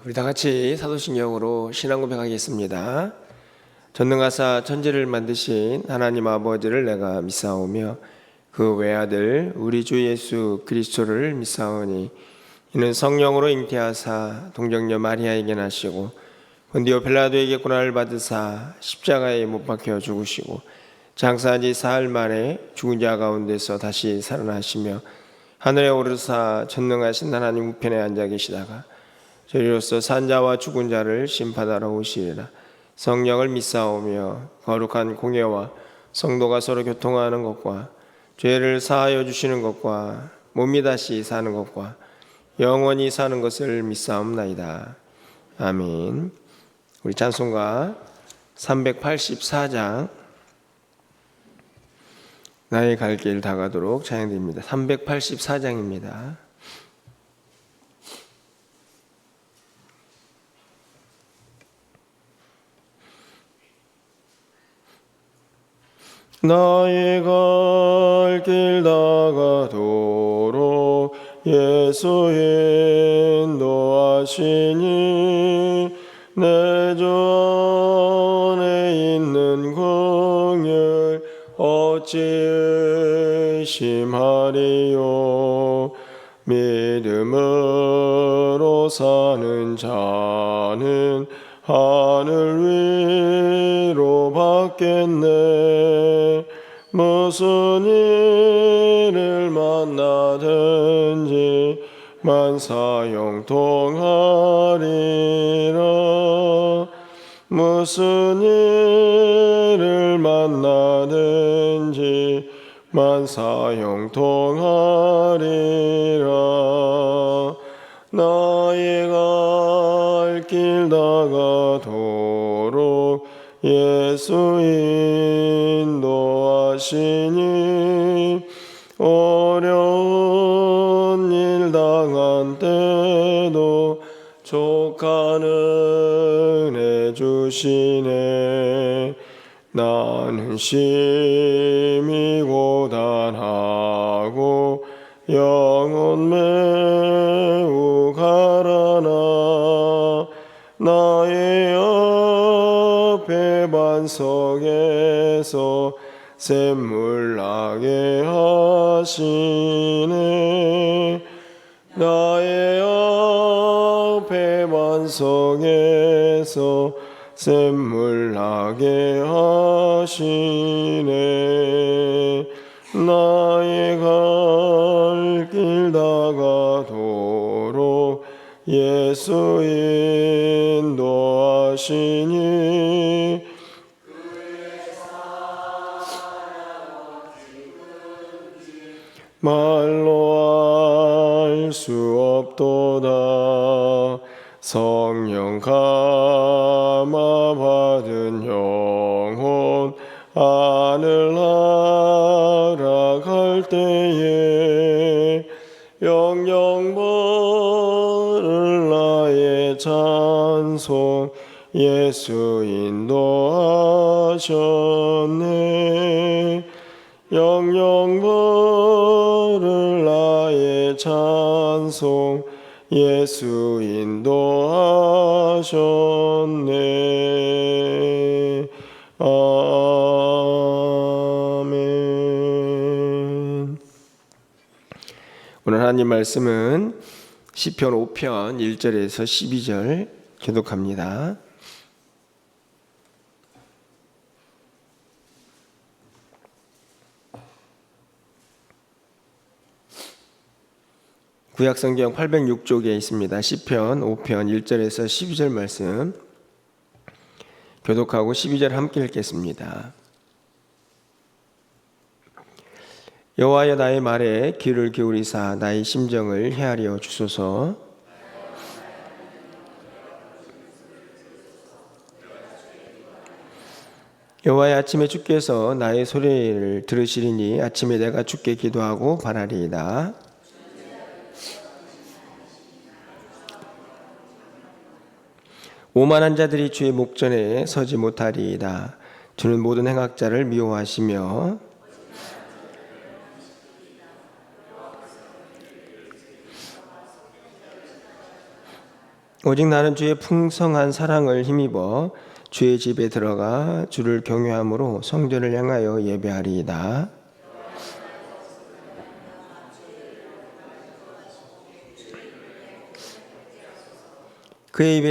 우리 다 같이 사도신경으로 신앙 고백하겠습니다. 전능하사 천지를 만드신 하나님 아버지를 내가 믿사오며 그 외아들 우리 주 예수 그리스도를 믿사오니 이는 성령으로 잉태하사 동정녀 마리아에게 나시고 본디오 빌라도에게 고난을 받으사 십자가에 못 박혀 죽으시고 장사한 지 사흘 만에 죽은 자 가운데서 다시 살아나시며 하늘에 오르사 전능하신 하나님 우편에 앉아 계시다가 저희로서 산자와 죽은 자를 심판하러 오시리라. 성령을 믿사오며 거룩한 공예와 성도가 서로 교통하는 것과 죄를 사하여 주시는 것과 몸이 다시 사는 것과 영원히 사는 것을 믿사옵나이다. 아멘. 우리 찬송가 384장 나의 갈 길 다가도록 찬양드립니다. 384장입니다. 나의 갈 길 다가도록 예수 인도하시니 내 전에 있는 긍휼 어찌 의심하리요. 믿음으로 사는 자는 하늘 위로 받겠네. 무슨 일을 만나든지 만사형통하리라. 무슨 일을 만나든지 만사형통하리라. 나의 갈 길 다가도록 예수 인도하시니 어려운 일 당한 때도 족한 은혜 주시네. 나는 심히 고단하고 영혼 매우 가라나 나의 앞에 반석에서 샘물 나게 하시네. 나의 앞에 반석에서 샘물 나게 하시네. 나의 갈 길 다가도록 예수 인도하시니 말로 알 수 없도다. 성령 감화 받은 영혼 하늘 날아갈 때에 영영 부를 나의 찬송 예수 인도하셨네. 영영 부를 나의 찬송 예수 인도하셨네. 아멘. 오늘 하나님 말씀은 시편 5편 1절에서 12절 교독합니다. 구약성경 806쪽에 있습니다. 시편 5편 1절에서 12절 말씀 교독하고 12절 함께 읽겠습니다. 여호와여 나의 말에 귀를 기울이사 나의 심정을 헤아려 주소서. 여호와의 아침에 주께서 나의 소리를 들으시리니 아침에 내가 주께 기도하고 바라리이다. 오만한 자들이 주의 목전에 서지 못하리이다. 주는 모든 행악자를 미워하시며 오직 나는 주의 풍성한 사랑을 힘입어 주의 집에 들어가 주를 경외함으로 성전을 향하여 예배하리이다. 그들의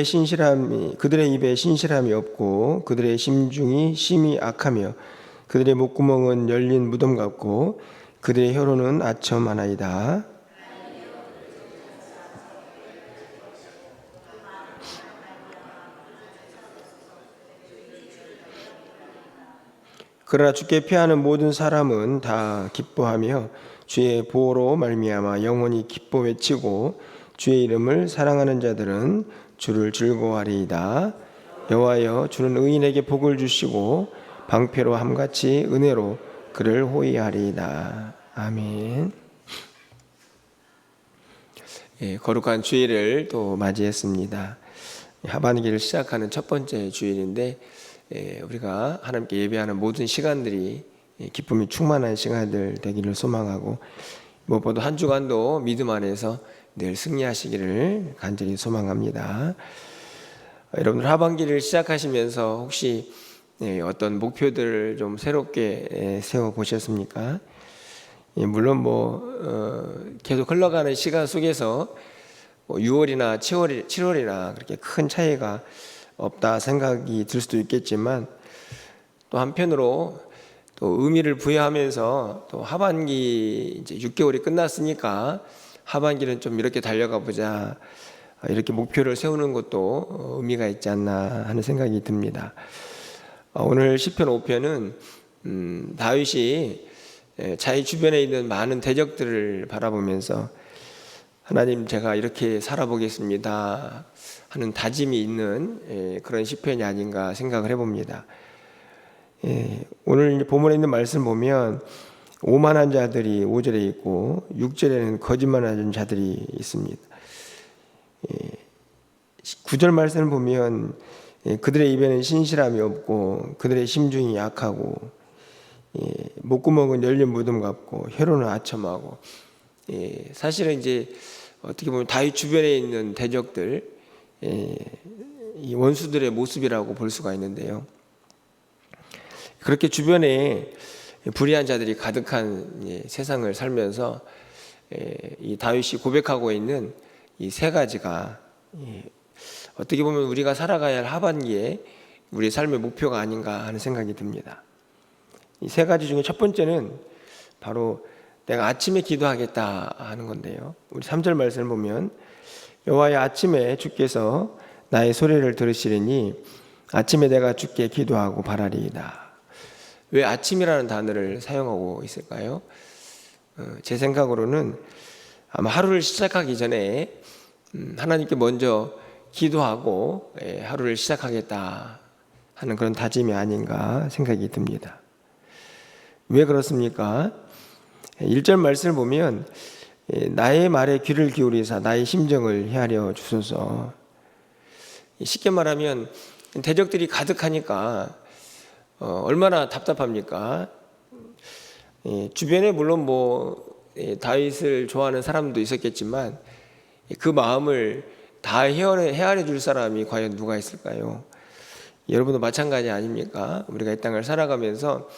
입에 신실함이 없고 그들의 심중이 심히 악하며 그들의 목구멍은 열린 무덤 같고 그들의 혀로는 아첨하나이다. 그러나 주께 피하는 모든 사람은 다 기뻐하며 주의 보호로 말미암아 영원히 기뻐 외치고 주의 이름을 사랑하는 자들은 주를 즐거워하리이다. 여호와여, 주는 의인에게 복을 주시고 방패로 함같이 은혜로 그를 호위하리이다. 아멘. 거룩한 주일을 또 맞이했습니다. 하반기를 시작하는 첫 번째 주일인데 우리가 하나님께 예배하는 모든 시간들이 기쁨이 충만한 시간들 되기를 소망하고 무엇보다 한 주간도 믿음 안에서 늘 승리하시기를 간절히 소망합니다. 여러분들 하반기를 시작하시면서 혹시 어떤 목표들을 좀 새롭게 세워보셨습니까? 물론 계속 흘러가는 시간 속에서 6월이나 7월이나 그렇게 큰 차이가 없다 생각이 들 수도 있겠지만 또 한편으로 또 의미를 부여하면서 또 하반기 이제 6개월이 끝났으니까 하반기는 좀 이렇게 달려가 보자 이렇게 목표를 세우는 것도 의미가 있지 않나 하는 생각이 듭니다. 오늘 시편 5편은 다윗이 자기 주변에 있는 많은 대적들을 바라보면서 하나님 제가 이렇게 살아보겠습니다 하는 다짐이 있는 그런 시편이 아닌가 생각을 해봅니다. 오늘 본문에 있는 말씀 보면 오만한 자들이 5절에 있고 6절에는 거짓말하는 자들이 있습니다. 9절 말씀을 보면 그들의 입에는 신실함이 없고 그들의 심중이 약하고 목구멍은 열린 무덤 같고 혀로는 아첨하고 사실은 이제 어떻게 보면 다윗 주변에 있는 대적들 이 원수들의 모습이라고 볼 수가 있는데요. 그렇게 주변에 불의한 자들이 가득한 세상을 살면서 이 다윗이 고백하고 있는 이 세 가지가 어떻게 보면 우리가 살아가야 할 하반기에 우리 삶의 목표가 아닌가 하는 생각이 듭니다. 이 세 가지 중에 첫 번째는 바로 내가 아침에 기도하겠다 하는 건데요. 우리 3절 말씀을 보면 여호와여, 아침에 주께서 나의 소리를 들으시리니 아침에 내가 주께 기도하고 바라리이다. 왜 아침이라는 단어를 사용하고 있을까요? 제 생각으로는 아마 하루를 시작하기 전에 하나님께 먼저 기도하고 하루를 시작하겠다 하는 그런 다짐이 아닌가 생각이 듭니다. 왜 그렇습니까? 1절 말씀을 보면 나의 말에 귀를 기울이사 나의 심정을 헤아려 주소서. 쉽게 말하면 대적들이 가득하니까 얼마나 답답합니까? 주변에 물론 다윗을 좋아하는 사람도 있었겠지만 그 마음을 다 헤아려 줄 사람이 과연 누가 있을까요? 여러분도 마찬가지 아닙니까? 우리가 이 땅을 살아가면서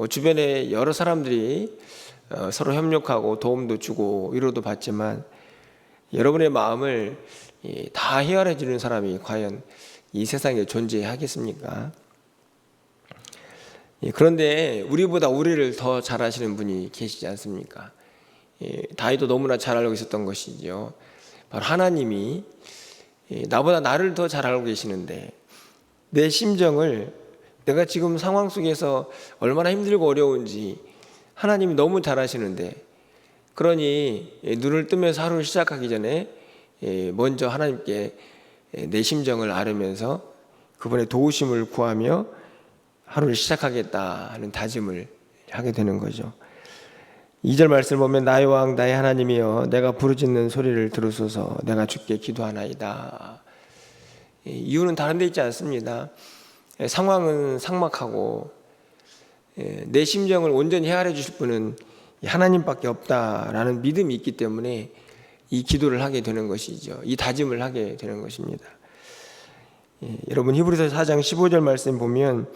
주변에 여러 사람들이 서로 협력하고 도움도 주고 위로도 받지만 여러분의 마음을 다 헤아려 주는 사람이 과연 이 세상에 존재하겠습니까? 그런데 우리보다 우리를 더 잘 아시는 분이 계시지 않습니까? 다윗도 너무나 잘 알고 있었던 것이죠. 바로 하나님이 나보다 나를 더 잘 알고 계시는데 내 심정을 내가 지금 상황 속에서 얼마나 힘들고 어려운지 하나님이 너무 잘 아시는데 그러니 눈을 뜨면서 하루를 시작하기 전에 먼저 하나님께 내 심정을 아뢰면서 그분의 도우심을 구하며 하루를 시작하겠다 하는 다짐을 하게 되는 거죠. 2절 말씀을 보면 나의 왕 나의 하나님이여 내가 부르짖는 소리를 들으소서 내가 주께 기도하나이다. 이유는 다른 데 있지 않습니다. 상황은 삭막하고 내 심정을 온전히 헤아려 주실 분은 하나님밖에 없다라는 믿음이 있기 때문에 이 기도를 하게 되는 것이죠. 이 다짐을 하게 되는 것입니다. 여러분 히브리서 4장 15절 말씀 보면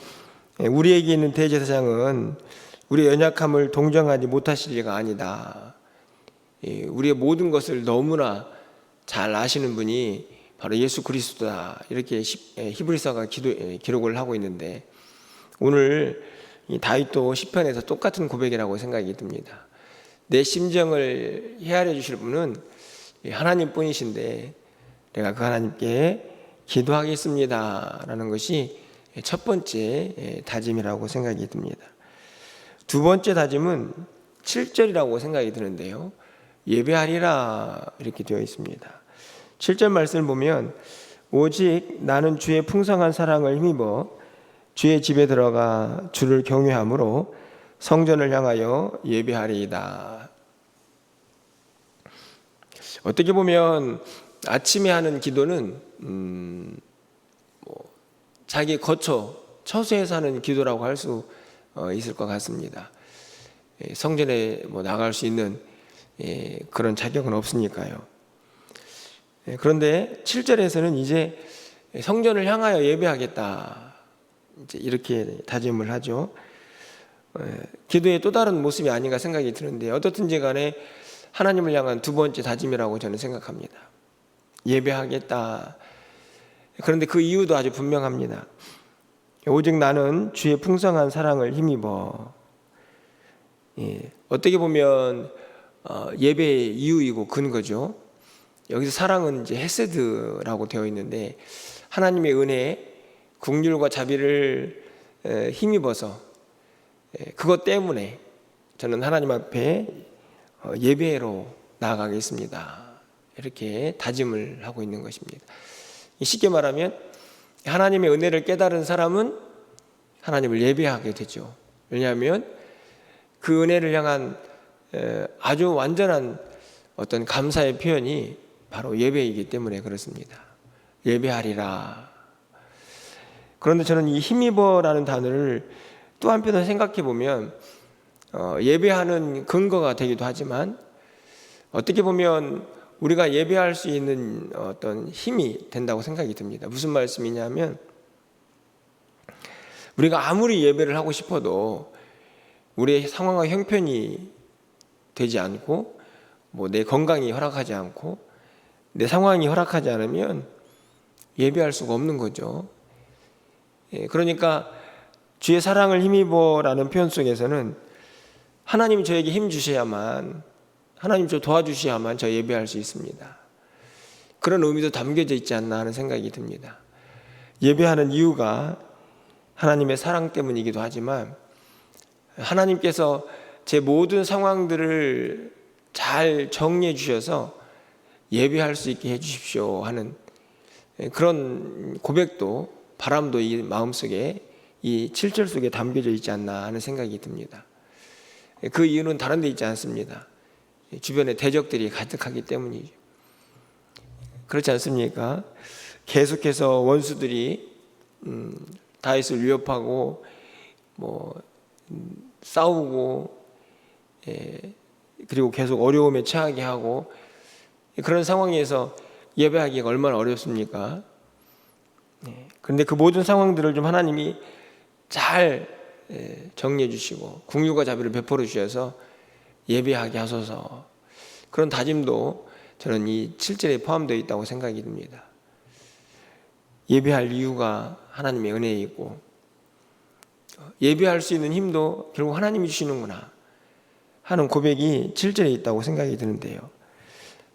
우리에게 있는 대제사장은 우리의 연약함을 동정하지 못하실 리가 아니다. 우리의 모든 것을 너무나 잘 아시는 분이 바로 예수 그리스도다. 이렇게 히브리서가 기록을 하고 있는데 오늘 이 다윗도 시편에서 똑같은 고백이라고 생각이 듭니다. 내 심정을 헤아려 주실 분은 하나님 뿐이신데 내가 그 하나님께 기도하겠습니다 라는 것이 첫 번째 다짐이라고 생각이 듭니다. 두 번째 다짐은 7절이라고 생각이 드는데요, 예배하리라 이렇게 되어 있습니다. 7절 말씀을 보면 오직 나는 주의 풍성한 사랑을 힘입어 주의 집에 들어가 주를 경외함으로 성전을 향하여 예배하리이다. 어떻게 보면 아침에 하는 기도는 자기 처소에서 하는 기도라고 할 수 있을 것 같습니다. 성전에 나갈 수 있는 그런 자격은 없으니까요. 그런데 7절에서는 이제 성전을 향하여 예배하겠다, 이제 이렇게 다짐을 하죠. 기도의 또 다른 모습이 아닌가 생각이 드는데 어떻든지 간에 하나님을 향한 두 번째 다짐이라고 저는 생각합니다. 예배하겠다. 그런데 그 이유도 아주 분명합니다. 오직 나는 주의 풍성한 사랑을 힘입어. 어떻게 보면 예배의 이유이고 근거죠. 여기서 사랑은 이제 헤세드라고 되어 있는데 하나님의 은혜, 긍휼과 자비를 힘입어서 그것 때문에 저는 하나님 앞에 예배로 나아가겠습니다. 이렇게 다짐을 하고 있는 것입니다. 쉽게 말하면 하나님의 은혜를 깨달은 사람은 하나님을 예배하게 되죠. 왜냐하면 그 은혜를 향한 아주 완전한 어떤 감사의 표현이 바로 예배이기 때문에 그렇습니다. 예배하리라. 그런데 저는 이 힘입어라는 단어를 또 한편으로 생각해 보면 예배하는 근거가 되기도 하지만 어떻게 보면 우리가 예배할 수 있는 어떤 힘이 된다고 생각이 듭니다. 무슨 말씀이냐면 우리가 아무리 예배를 하고 싶어도 우리의 상황과 형편이 되지 않고 내 건강이 허락하지 않고 내 상황이 허락하지 않으면 예배할 수가 없는 거죠. 그러니까 주의 사랑을 힘입어라는 표현 속에서는 하나님이 저에게 힘 주셔야만, 하나님 저 도와주셔야만 저 예배할 수 있습니다. 그런 의미도 담겨져 있지 않나 하는 생각이 듭니다. 예배하는 이유가 하나님의 사랑 때문이기도 하지만 하나님께서 제 모든 상황들을 잘 정리해 주셔서 예배할 수 있게 해 주십시오 하는 그런 고백도, 바람도 이 마음속에 이 7절 속에 담겨져 있지 않나 하는 생각이 듭니다. 그 이유는 다른 데 있지 않습니다. 주변에 대적들이 가득하기 때문이죠. 그렇지 않습니까? 계속해서 원수들이 다윗을 위협하고 싸우고 그리고 계속 어려움에 처하게 하고 그런 상황에서 예배하기가 얼마나 어렵습니까? 그런데 그 모든 상황들을 좀 하나님이 잘 정리해 주시고 긍휼과 자비를 베풀어 주셔서 예배하게 하소서, 그런 다짐도 저는 이 7절에 포함되어 있다고 생각이 듭니다. 예배할 이유가 하나님의 은혜이고 예배할 수 있는 힘도 결국 하나님이 주시는구나 하는 고백이 7절에 있다고 생각이 드는데요.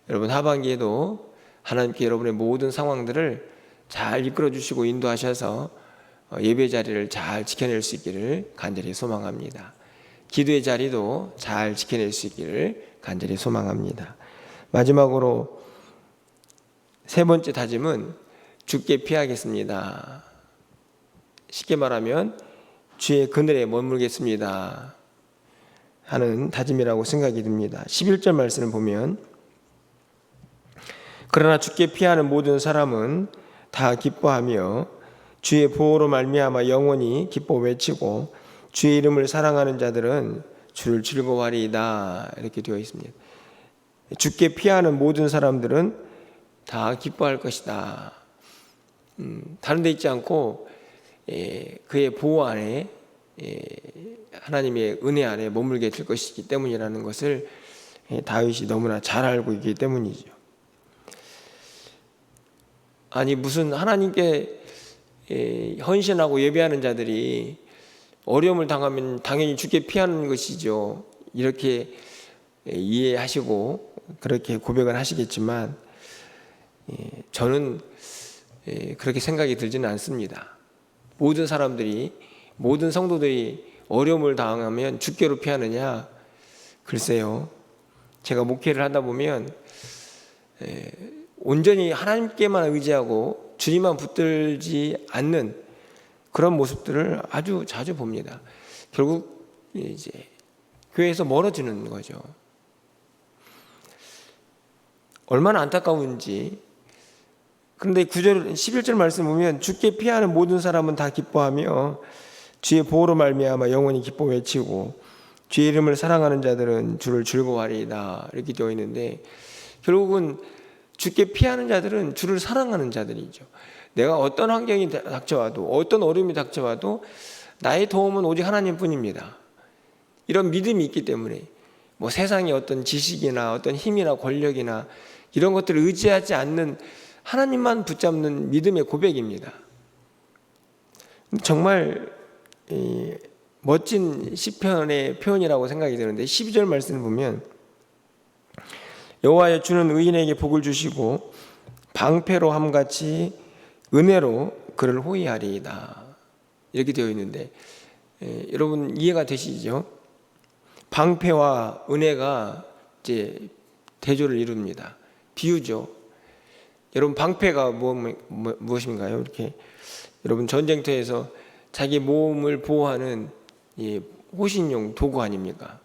여러분 하반기에도 하나님께 여러분의 모든 상황들을 잘 이끌어 주시고 인도하셔서 예배 자리를 잘 지켜낼 수 있기를 간절히 소망합니다. 기도의 자리도 잘 지켜낼 수 있기를 간절히 소망합니다. 마지막으로 세 번째 다짐은 주께 피하겠습니다. 쉽게 말하면 주의 그늘에 머물겠습니다 하는 다짐이라고 생각이 듭니다. 11절 말씀을 보면 그러나 주께 피하는 모든 사람은 다 기뻐하며 주의 보호로 말미암아 영원히 기뻐 외치고 주의 이름을 사랑하는 자들은 주를 즐거워하리이다 이렇게 되어 있습니다. 주께 피하는 모든 사람들은 다 기뻐할 것이다. 다른 데 있지 않고 그의 보호 안에, 하나님의 은혜 안에 머물게 될 것이기 때문이라는 것을 다윗이 너무나 잘 알고 있기 때문이죠. 아니 무슨 하나님께 헌신하고 예배하는 자들이 어려움을 당하면 당연히 주께 피하는 것이죠. 이렇게 이해하시고 그렇게 고백을 하시겠지만 저는 그렇게 생각이 들지는 않습니다. 모든 사람들이, 모든 성도들이 어려움을 당하면 주께로 피하느냐? 글쎄요. 제가 목회를 하다 보면 온전히 하나님께만 의지하고 주님만 붙들지 않는 그런 모습들을 아주 자주 봅니다. 결국 이제 교회에서 멀어지는 거죠. 얼마나 안타까운지. 그런데 9절, 11절 말씀 보면 주께 피하는 모든 사람은 다 기뻐하며 주의 보호로 말미암아 영원히 기뻐 외치고 주의 이름을 사랑하는 자들은 주를 즐거워하리이다. 이렇게 되어 있는데 결국은 주께 피하는 자들은 주를 사랑하는 자들이죠. 내가 어떤 환경이 닥쳐와도, 어떤 어려움이 닥쳐와도 나의 도움은 오직 하나님뿐입니다. 이런 믿음이 있기 때문에 뭐 세상의 어떤 지식이나 어떤 힘이나 권력이나 이런 것들을 의지하지 않는 하나님만 붙잡는 믿음의 고백입니다. 정말 멋진 시편의 표현이라고 생각이 드는데 12절 말씀을 보면 여호와여 주는 의인에게 복을 주시고 방패로 함같이 은혜로 그를 호위하리이다. 이렇게 되어 있는데 여러분 이해가 되시죠? 방패와 은혜가 이제 대조를 이룹니다. 비유죠. 여러분 방패가 무엇인가요? 이렇게 여러분 전쟁터에서 자기 몸을 보호하는 호신용 도구 아닙니까?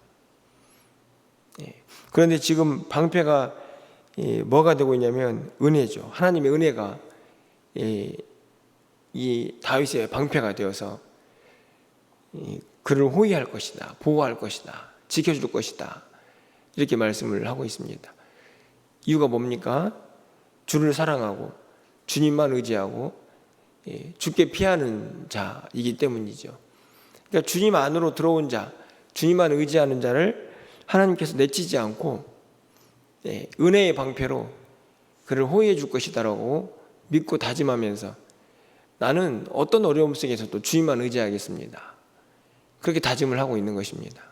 그런데 지금 방패가 뭐가 되고 있냐면 은혜죠. 하나님의 은혜가 이 다윗의 방패가 되어서 그를 호위할 것이다, 보호할 것이다, 지켜줄 것이다, 이렇게 말씀을 하고 있습니다. 이유가 뭡니까? 주를 사랑하고 주님만 의지하고 주께 피하는 자이기 때문이죠. 그러니까 주님 안으로 들어온 자, 주님만 의지하는 자를 하나님께서 내치지 않고 은혜의 방패로 그를 호위해 줄 것이다라고 믿고 다짐하면서 나는 어떤 어려움 속에서도 주님만 의지하겠습니다. 그렇게 다짐을 하고 있는 것입니다.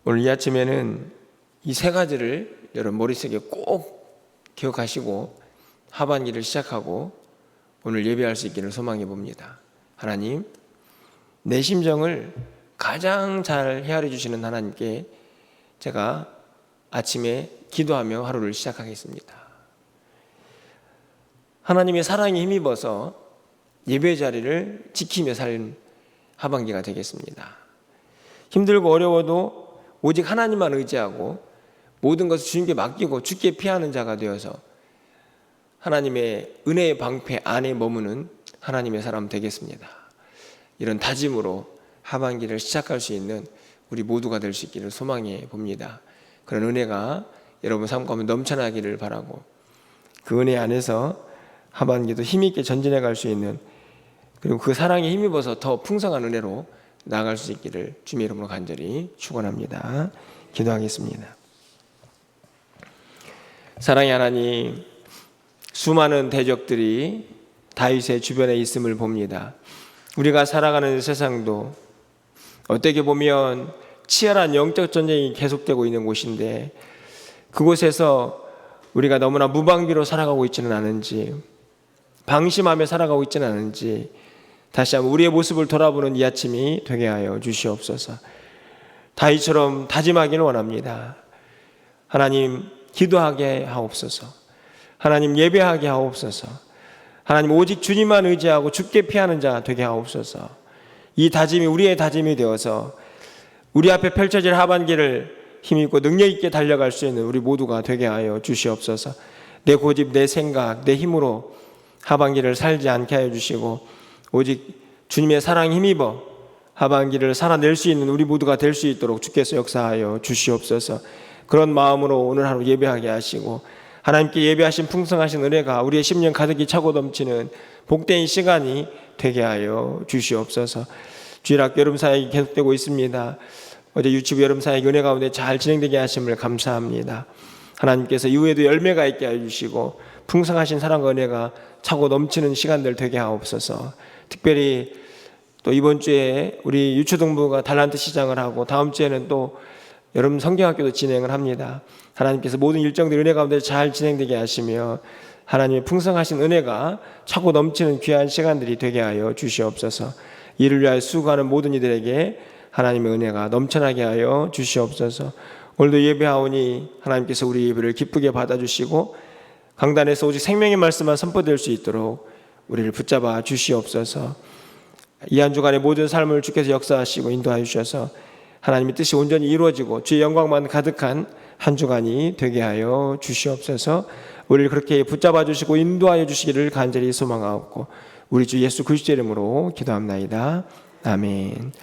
오늘 이 아침에는 이 세 가지를 여러분 머릿속에 꼭 기억하시고 하반기를 시작하고 오늘 예배할 수 있기를 소망해 봅니다. 하나님, 내 심정을 가장 잘 헤아려 주시는 하나님께 제가 아침에 기도하며 하루를 시작하겠습니다. 하나님의 사랑에 힘입어서 예배 자리를 지키며 살 하반기가 되겠습니다. 힘들고 어려워도 오직 하나님만 의지하고 모든 것을 주님께 맡기고 주께 피하는 자가 되어서 하나님의 은혜의 방패 안에 머무는 하나님의 사람 되겠습니다. 이런 다짐으로 하반기를 시작할 수 있는 우리 모두가 될 수 있기를 소망해 봅니다. 그런 은혜가 여러분 삶 가운데 넘쳐나기를 바라고 그 은혜 안에서 하반기도 힘있게 전진해 갈 수 있는 그리고 그 사랑에 힘입어서 더 풍성한 은혜로 나아갈 수 있기를 주님의 이름으로 간절히 축원합니다. 기도하겠습니다. 사랑의 하나님, 수많은 대적들이 다윗의 주변에 있음을 봅니다. 우리가 살아가는 세상도 어떻게 보면 치열한 영적 전쟁이 계속되고 있는 곳인데 그곳에서 우리가 너무나 무방비로 살아가고 있지는 않은지, 방심하며 살아가고 있지는 않은지 다시 한번 우리의 모습을 돌아보는 이 아침이 되게 하여 주시옵소서. 다윗처럼 다짐하기를 원합니다. 하나님, 기도하게 하옵소서. 하나님, 예배하게 하옵소서. 하나님, 오직 주님만 의지하고 주께 피하는 자 되게 하옵소서. 이 다짐이 우리의 다짐이 되어서 우리 앞에 펼쳐질 하반기를 힘있고 능력있게 달려갈 수 있는 우리 모두가 되게 하여 주시옵소서. 내 고집, 내 생각, 내 힘으로 하반기를 살지 않게 하여 주시고 오직 주님의 사랑에 힘입어 하반기를 살아낼 수 있는 우리 모두가 될 수 있도록 주께서 역사하여 주시옵소서. 그런 마음으로 오늘 하루 예배하게 하시고 하나님께 예배하신 풍성하신 은혜가 우리의 심령 가득히 차고 넘치는 복된 시간이 되게 하여 주시옵소서. 주일학교 여름 사역이 계속되고 있습니다. 어제 유치부 여름 사역 은혜 가운데 잘 진행되게 하심을 감사합니다. 하나님께서 이후에도 열매가 있게 해주시고 풍성하신 사랑과 은혜가 차고 넘치는 시간들 되게 하옵소서. 특별히 또 이번 주에 우리 유초등부가 달란트 시장을 하고 다음 주에는 또 여름 성경학교도 진행을 합니다. 하나님께서 모든 일정들 은혜 가운데 잘 진행되게 하시며 하나님의 풍성하신 은혜가 차고 넘치는 귀한 시간들이 되게 하여 주시옵소서. 이를 위하여 수고하는 모든 이들에게 하나님의 은혜가 넘쳐나게 하여 주시옵소서. 오늘도 예배하오니 하나님께서 우리 예배를 기쁘게 받아주시고 강단에서 오직 생명의 말씀만 선포될 수 있도록 우리를 붙잡아 주시옵소서. 이 한 주간의 모든 삶을 주께서 역사하시고 인도하여 주셔서 하나님의 뜻이 온전히 이루어지고 주의 영광만 가득한 한 주간이 되게 하여 주시옵소서. 우리를 그렇게 붙잡아 주시고 인도하여 주시기를 간절히 소망하옵고 우리 주 예수 그리스도의 이름으로 기도합나이다. 아멘.